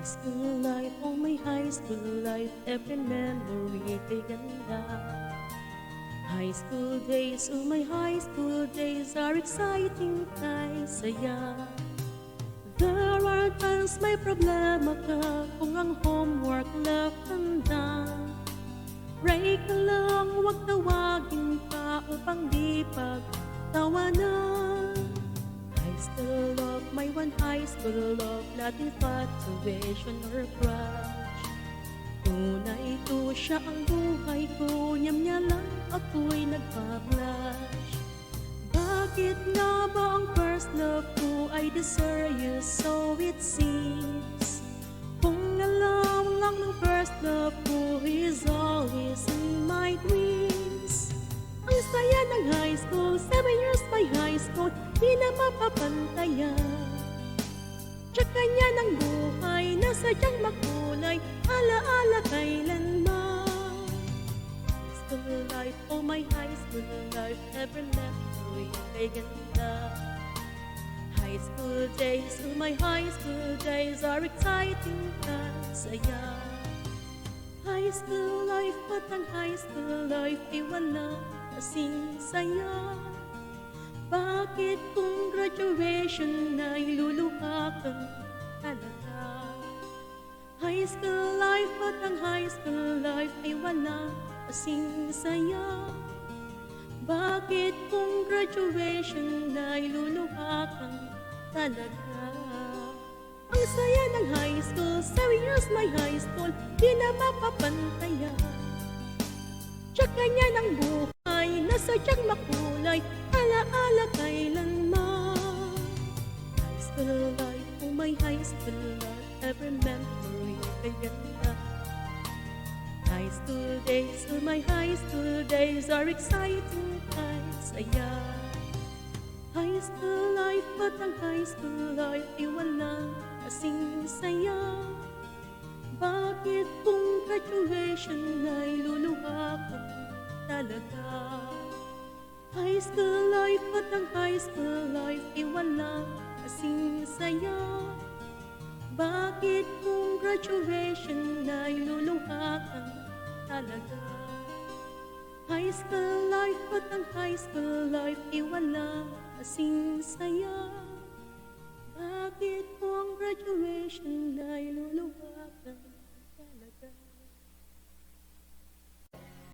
High school life, oh my high school life, every memory kay ganda. High school days, oh my high school days are exciting kay saya. There are times may problema ka kung ang homework left undone. Pray ka lang, huwag tawagin pa upang di pagtawanan. High school love, my one high school love, not infatuation or crush. Tunay ito siya ang buhay ko, niyam niya lang ako'y nagpa-blush. Bakit nga ba ang first love ko ay deserious, so it seems? Kung alam lang ng first love ko, he is always in my dreams. Ang saya ng high school, 7 years my high school, di na mapapantayan. Tsaka niya ng buhay na sadyang makulay, alaala kailanman. High school life, oh my high school life, every memory ay ganda. High school days, oh my high school days are exciting saya. High school life, at ang high school life ay walang kasing saya. Bakit kung graduation na iluluha ka talaga? High school life, at ang high school life ay walang kasing saya. Bakit kung graduation na iluluha ka talaga? Ang saya ng high school, 7 years my high school, di na mapapantayan. Tsaka niya ng buhay na sadyang makulay, alaala kailanman. High school life, oh my high school life, every memory ay ganda. High school days, oh my high school days are exciting kay saya. High school life, at ang high school life ay walang kasing saya. Bakit kung graduation na iluluha ka talaga? High school life, at ang high school life ay walang kasing saya. Bakit kung graduation na iluluha ka talaga? High school life, at ang high school life ay walang kasing saya. Bakit kung graduation na iluluha